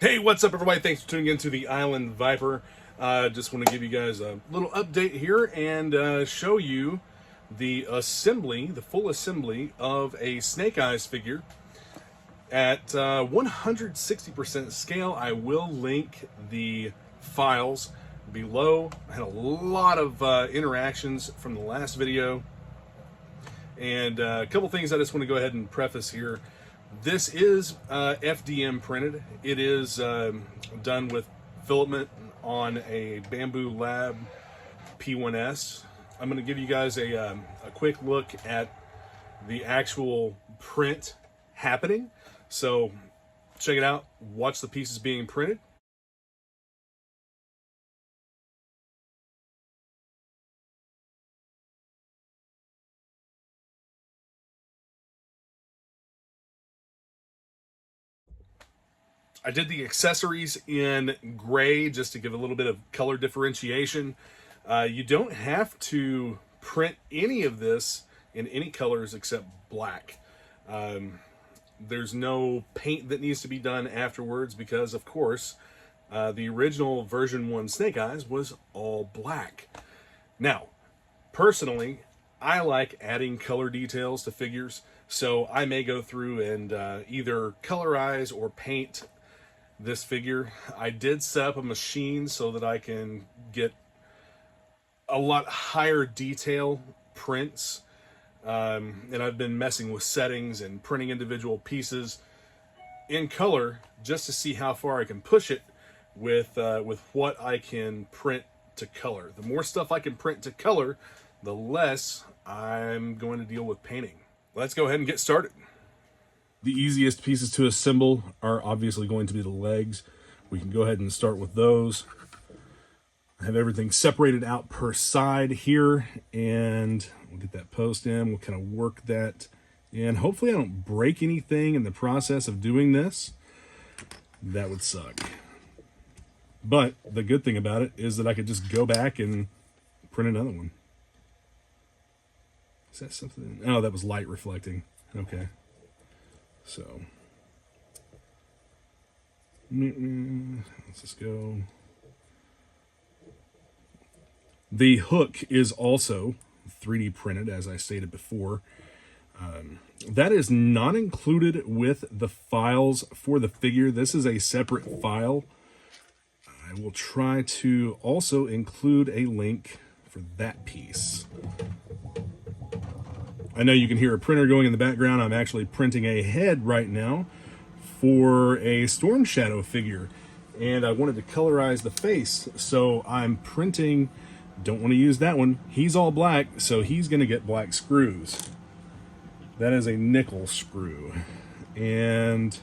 Hey, what's up, everybody? Thanks for tuning in to the Island Viper. Just want to give you guys a little update here and show you the assembly, the full assembly of a Snake Eyes figure at 160% scale. I will link the files below. I had a lot of interactions from the last video, and a couple things I just want to go ahead and preface here. This is FDM printed. It is done with filament on a Bamboo Lab P1S. I'm going to give you guys a quick look at the actual print happening. So check it out, watch the pieces being printed. I did the accessories in gray just to give a little bit of color differentiation. You don't have to print any of this in any colors except black. There's no paint that needs to be done afterwards because, of course, the original version 1 Snake Eyes was all black. Now, personally, I like adding color details to figures, so I may go through and either colorize or paint this figure. I did set up a machine so that I can get a lot higher detail prints, and I've been messing with settings and printing individual pieces in color just to see how far I can push it with what I can print to color. The more stuff I can print to color, the less I'm going to deal with painting. Let's go ahead and get started. The easiest pieces to assemble are obviously going to be the legs. We can go ahead and start with those. I have everything separated out per side here, and we'll get that post in. We'll kind of work that in. Hopefully I don't break anything in the process of doing this. That would suck. But the good thing about it is that I could just go back and print another one. Is that something? Oh, that was light reflecting. Okay. So, let's just go. The hook is also 3D printed, as I stated before. That is not included with the files for the figure. This is a separate file. I will try to also include a link for that piece. I know you can hear a printer going in the background. I'm actually printing a head right now for a Storm Shadow figure, and I wanted to colorize the face, so I'm printing. Don't want to use that one. He's all black, so he's going to get black screws. That is a nickel screw, and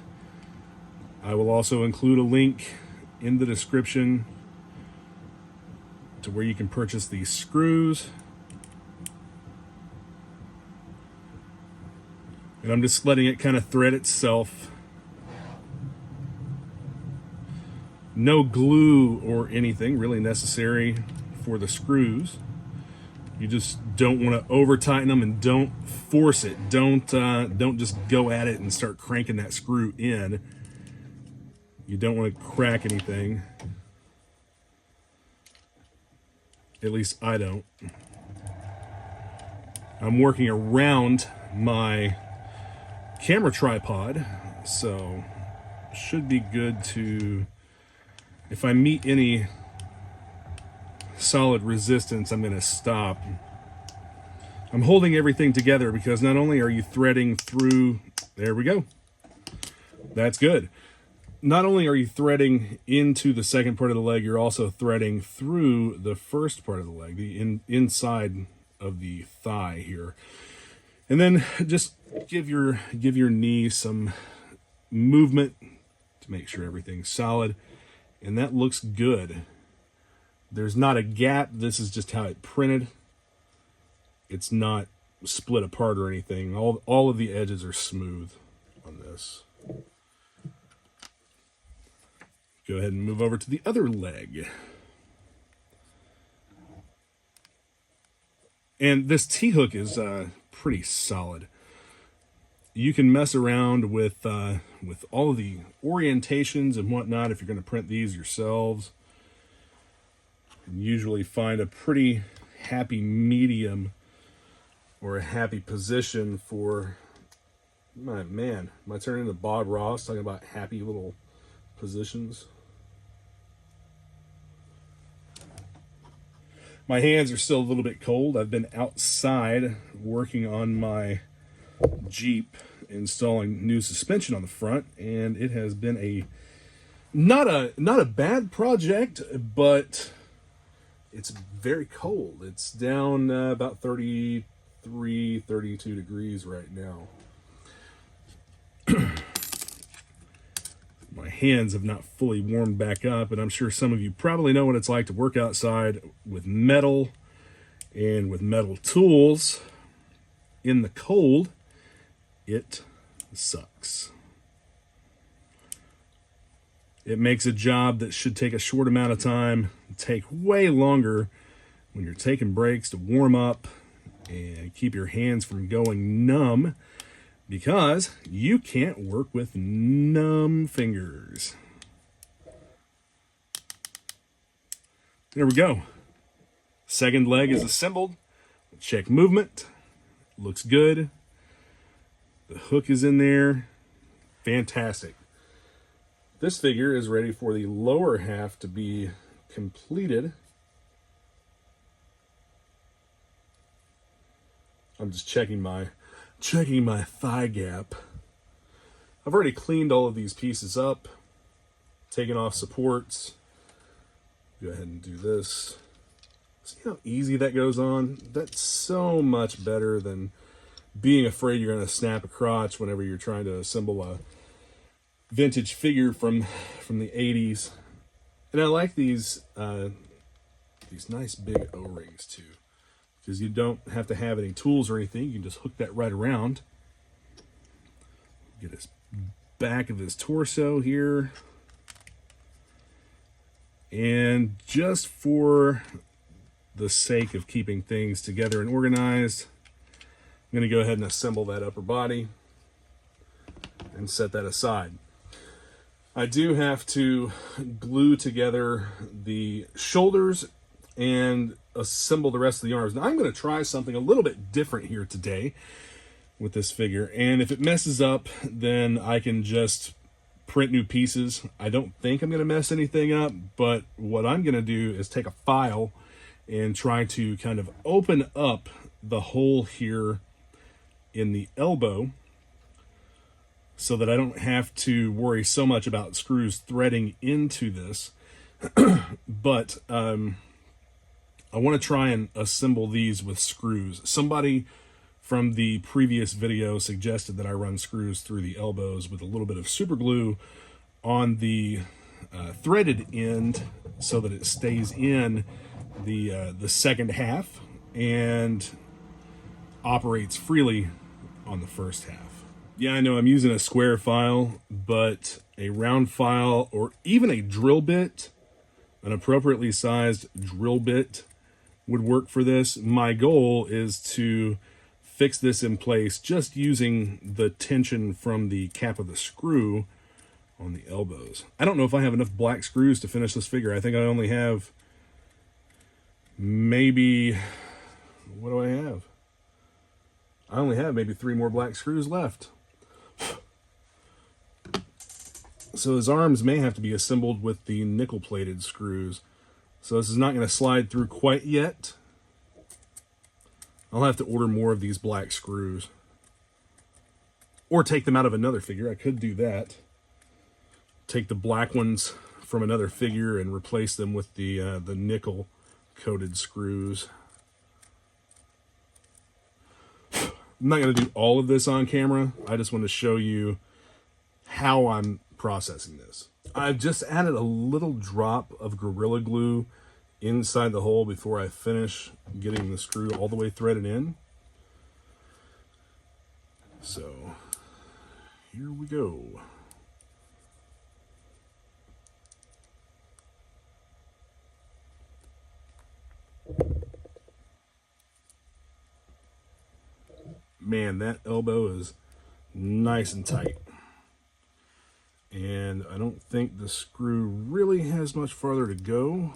I will also include a link in the description to where you can purchase these screws. And I'm just letting it kind of thread itself. No glue or anything really necessary for the screws. You just don't want to over tighten them, and don't force it. Don't just go at it and start cranking that screw in. You don't want to crack anything. At least I don't. I'm working around my camera tripod, so should be good to, if I meet any solid resistance, I'm going to stop. I'm holding everything together because not only are you threading through, there we go, that's good. Not only are you threading into the second part of the leg, you're also threading through the first part of the leg, the inside of the thigh here. And then just give your knee some movement to make sure everything's solid. And that looks good. There's not a gap. This is just how it printed. It's not split apart or anything. All of the edges are smooth on this. Go ahead and move over to the other leg. And this T-hook is pretty solid. you can mess around with all of the orientations and whatnot if you're going to print these yourselves. And usually find a pretty happy medium or a happy position for, my man, am I turning into Bob Ross talking about happy little positions? My hands are still a little bit cold. I've been outside working on my Jeep, installing new suspension on the front, and it has been a not a bad project, but it's very cold. It's down about 33, 32 degrees right now. My hands have not fully warmed back up, and I'm sure some of you probably know what it's like to work outside with metal and with metal tools in the cold. It sucks. It makes a job that should take a short amount of time take way longer when you're taking breaks to warm up and keep your hands from going numb, because you can't work with numb fingers. There we go. Second leg is assembled. Check movement. Looks good. The hook is in there. Fantastic. This figure is ready for the lower half to be completed. I'm just checking my thigh gap. I've already cleaned all of these pieces up, taken off supports. Go ahead and do this. See how easy that goes on? That's so much better than being afraid you're going to snap a crotch whenever you're trying to assemble a vintage figure from the 80s. And I like these nice big O-rings too, because you don't have to have any tools or anything. You can just hook that right around. Get his back of his torso here. And just for the sake of keeping things together and organized, I'm going to go ahead and assemble that upper body and set that aside. I do have to glue together the shoulders and assemble the rest of the arms. Now I'm going to try something a little bit different here today with this figure, and if it messes up, then I can just print new pieces. I don't think I'm going to mess anything up, but what I'm going to do is take a file and try to kind of open up the hole here in the elbow so that I don't have to worry so much about screws threading into this. But I want to try and assemble these with screws. Somebody from the previous video suggested that I run screws through the elbows with a little bit of super glue on the threaded end so that it stays in the second half and operates freely on the first half. Yeah, I know I'm using a square file, but a round file or even a drill bit, an appropriately sized drill bit, would work for this. My goal is to fix this in place just using the tension from the cap of the screw on the elbows. I don't know if I have enough black screws to finish this figure. I think I only have maybe, what do I have? I only have maybe 3 more black screws left. So his arms may have to be assembled with the nickel-plated screws. So this is not going to slide through quite yet. I'll have to order more of these black screws. Or take them out of another figure. I could do that. Take the black ones from another figure and replace them with the nickel-coated screws. I'm not going to do all of this on camera. I just want to show you how I'm processing this. I've just added a little drop of Gorilla Glue inside the hole before I finish getting the screw all the way threaded in. So here we go. Man, that elbow is nice and tight. And I don't think the screw really has much farther to go.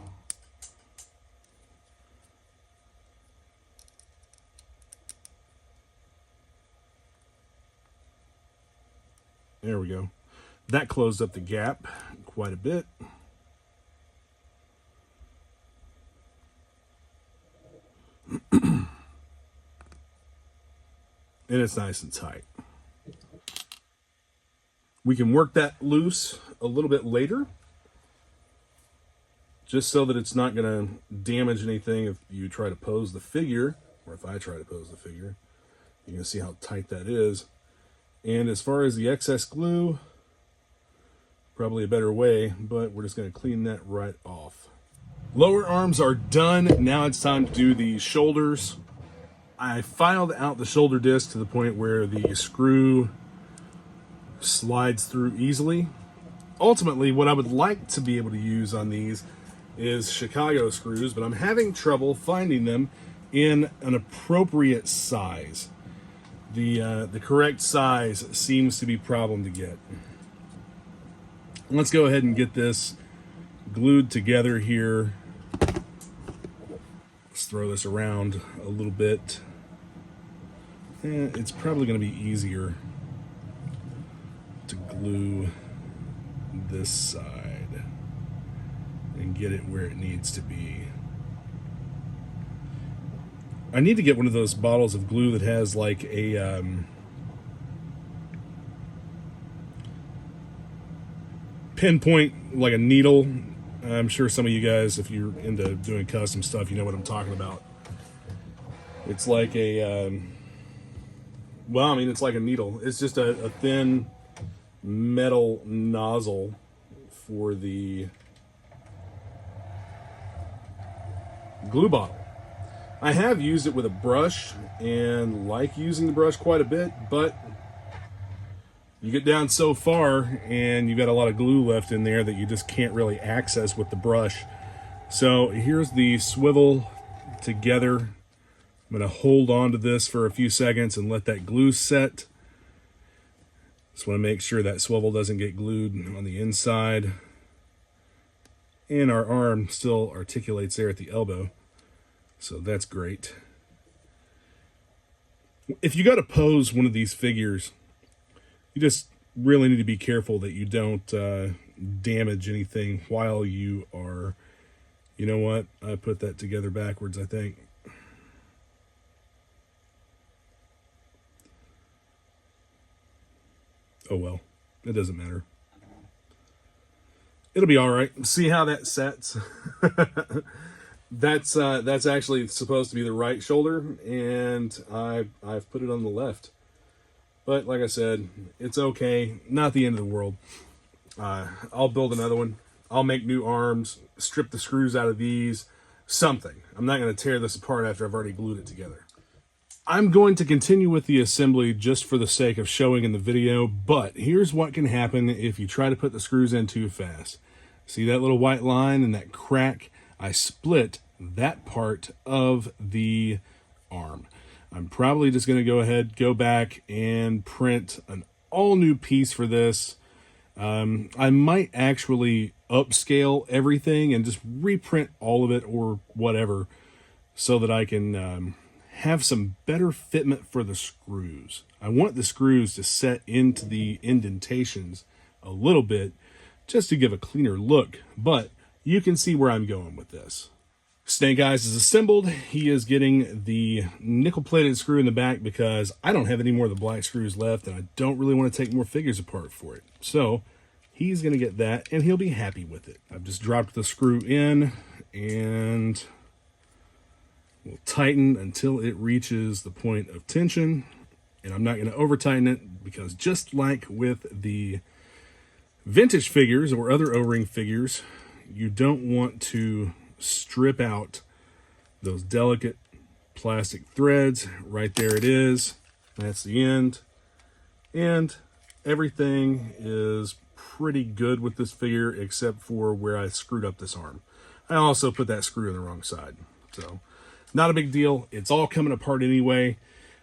There we go. That closed up the gap quite a bit. And it's nice and tight. We can work that loose a little bit later, just so that it's not going to damage anything if you try to pose the figure, or if I try to pose the figure. You can see how tight that is. And as far as the excess glue, probably a better way, but we're just going to clean that right off. Lower arms are done. Now it's time to do the shoulders. I filed out the shoulder disc to the point where the screw slides through easily. Ultimately, what I would like to be able to use on these is Chicago screws, but I'm having trouble finding them in an appropriate size. The correct size seems to be a problem to get. Let's go ahead and get this glued together here. Let's throw this around a little bit. It's probably going to be easier to glue this side and get it where it needs to be. I need to get one of those bottles of glue that has like a pinpoint, like a needle. I'm sure some of you guys, if you're into doing custom stuff, you know what I'm talking about. It's like a well, I mean, it's like a needle. It's just a thin metal nozzle for the glue bottle. I have used it with a brush and like using the brush quite a bit, but you get down so far and you've got a lot of glue left in there that you just can't really access with the brush. So here's the swivel together. I'm going to hold on to this for a few seconds and let that glue set. Just want to make sure that swivel doesn't get glued on the inside. And our arm still articulates there at the elbow. So that's great. If you got to pose one of these figures, you just really need to be careful that you don't damage anything while you are... You know what? I put that together backwards, I think. Oh well, it doesn't matter. It'll be all right. See how that sets. That's actually supposed to be the right shoulder, and I've put it on the left. But like I said, it's okay. Not the end of the world. I'll build another one. I'll make new arms, strip the screws out of these, something. I'm not going to tear this apart after I've already glued it together. I'm going to continue with the assembly just for the sake of showing in the video, but here's what can happen if you try to put the screws in too fast. See that little white line and that crack? I split that part of the arm. I'm probably just going to go ahead, go back and print an all new piece for this. I might actually upscale everything and just reprint all of it or whatever so that I can have some better fitment for the screws. I want the screws to set into the indentations a little bit just to give a cleaner look, but you can see where I'm going with this. Snake Eyes is assembled. He is getting the nickel-plated screw in the back because I don't have any more of the black screws left and I don't really want to take more figures apart for it. So he's going to get that and he'll be happy with it. I've just dropped the screw in and we'll tighten until it reaches the point of tension. And I'm not going to over tighten it because just like with the vintage figures or other O-ring figures, you don't want to strip out those delicate plastic threads. Right there it is. That's the end. And everything is pretty good with this figure except for where I screwed up this arm. I also put that screw in the wrong side. So not a big deal. It's all coming apart anyway.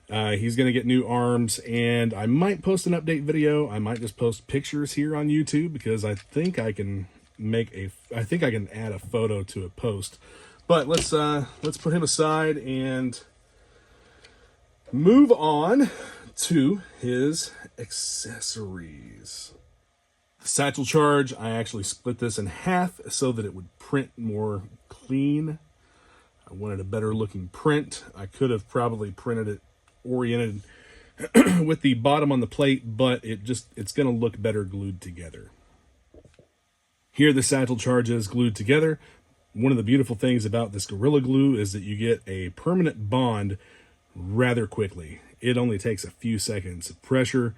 He's going to get new arms, and I might post an update video. I might just post pictures here on YouTube because I think I can add a photo to a post. But let's put him aside and move on to his accessories. The satchel charge, I actually split this in half so that it would print more clean. I wanted a better looking print. I could have probably printed it oriented with the bottom on the plate, but it's going to look better glued together. Here the satchel charge is glued together. One of the beautiful things about this Gorilla Glue is that you get a permanent bond rather quickly. It only takes a few seconds of pressure,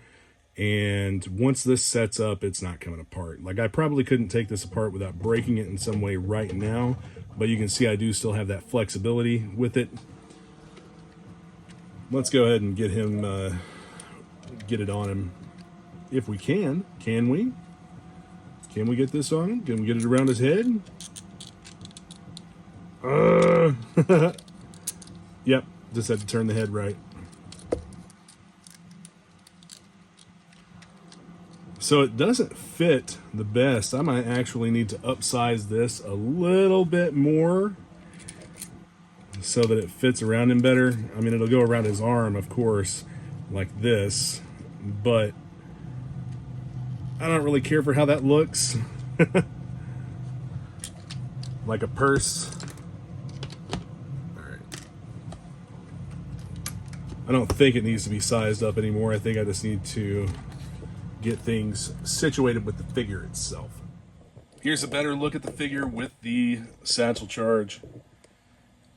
and once this sets up, it's not coming apart. Like, I probably couldn't take this apart without breaking it in some way right now, but you can see I do still have that flexibility with it. Let's go ahead and get him, get it on him if we can. Can we? Can we get this on him? Can we get it around his head? Yep, just had to turn the head right. So it doesn't fit the best. I might actually need to upsize this a little bit more so that it fits around him better. I mean, it'll go around his arm, of course, like this, but I don't really care for how that looks. Like a purse. All right. I don't think it needs to be sized up anymore. I think I just need to get things situated with the figure itself. Here's a better look at the figure with the satchel charge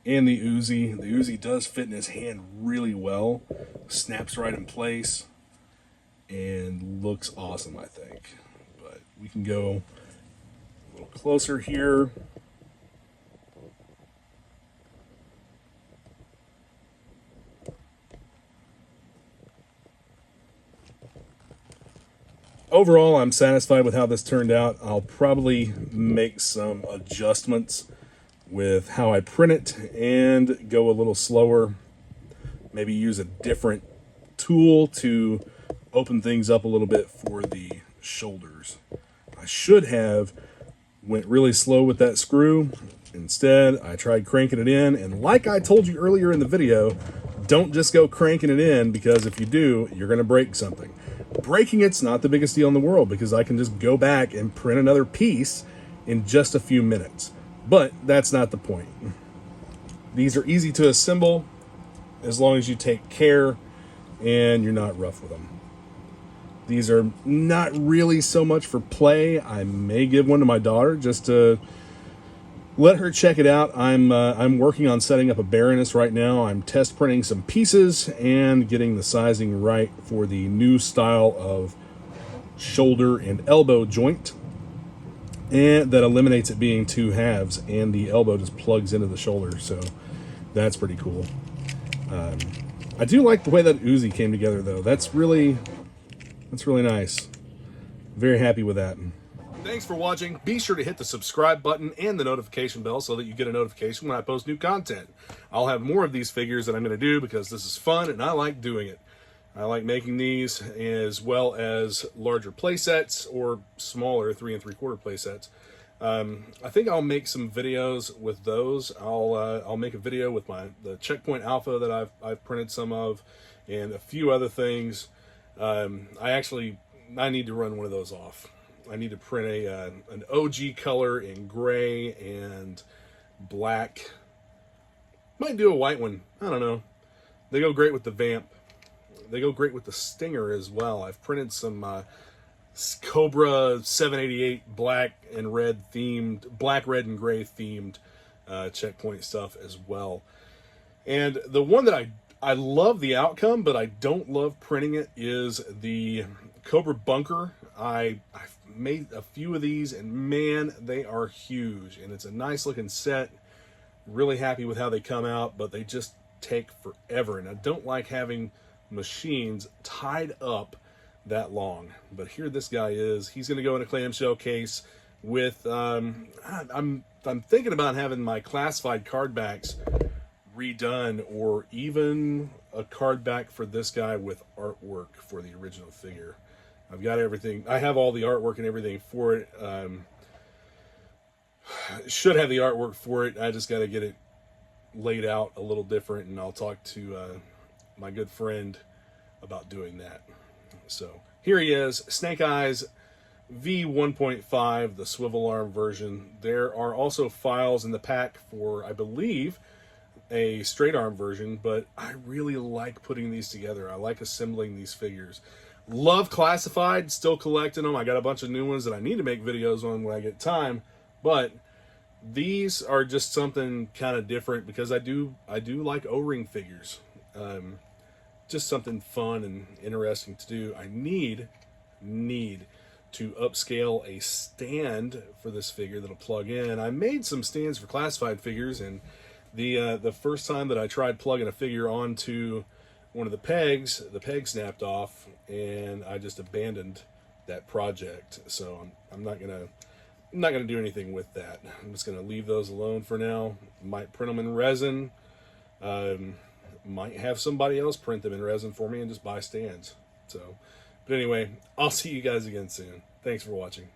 and the Uzi. The Uzi does fit in his hand really well. Snaps right in place and looks awesome, I think. But we can go a little closer here. Overall, I'm satisfied with how this turned out. I'll probably make some adjustments with how I print it and go a little slower. Maybe use a different tool to open things up a little bit for the shoulders. I should have went really slow with that screw. Instead, I tried cranking it in, and like I told you earlier in the video, don't just go cranking it in, because if you do, you're going to break something. Breaking it's not the biggest deal in the world because I can just go back and print another piece in just a few minutes. But that's not the point. These are easy to assemble as long as you take care and you're not rough with them. These are not really so much for play. I may give one to my daughter just to let her check it out. I'm working on setting up a Baroness right now. I'm test printing some pieces and getting the sizing right for the new style of shoulder and elbow joint, and that eliminates it being two halves, and the elbow just plugs into the shoulder, so that's pretty cool. I do like the way that Uzi came together, though. That's really nice. Very happy with that. Thanks for watching. Be sure to hit the subscribe button and the notification bell so that you get a notification when I post new content. I'll have more of these figures that I'm going to do because this is fun and I like doing it. I like making these as well as larger play sets or smaller 3 3/4 play sets. I think I'll make some videos with those. I'll make a video with the Checkpoint Alpha that I've printed some of, and a few other things. I need to run one of those off. I need to print an OG color in gray and black. Might do a white one. I don't know. They go great with the Vamp. They go great with the Stinger as well. I've printed some Cobra 788 black, red, and gray themed Checkpoint stuff as well. And the one that I love the outcome, but I don't love printing it, is the Cobra Bunker. I've made a few of these, and man, they are huge, and it's a nice looking set. Really happy with how they come out, but they just take forever, and I don't like having machines tied up that long. But here this guy is. He's going to go in a clamshell case with I'm thinking about having my classified card backs redone, or even a card back for this guy with artwork for the original figure. I've got everything. I have all the artwork and everything for it. Should have the artwork for it. I just got to get it laid out a little different, and I'll talk to my good friend about doing that. So here he is, Snake Eyes V1.5, the swivel arm version. There are also files in the pack for, I believe, a straight arm version, but I really like putting these together. I like assembling these figures. Love classified, still collecting them. I got a bunch of new ones that I need to make videos on when I get time, but these are just something kind of different because I do like O-ring figures. Just something fun and interesting to do. I need to upscale a stand for this figure that'll plug in. I made some stands for classified figures, and the first time that I tried plugging a figure onto one of the peg snapped off, and I just abandoned that project. So I'm not gonna do anything with that. I'm just gonna leave those alone for now. Might print them in resin. Might have somebody else print them in resin for me and just buy stands. So, but anyway, I'll see you guys again soon. Thanks for watching.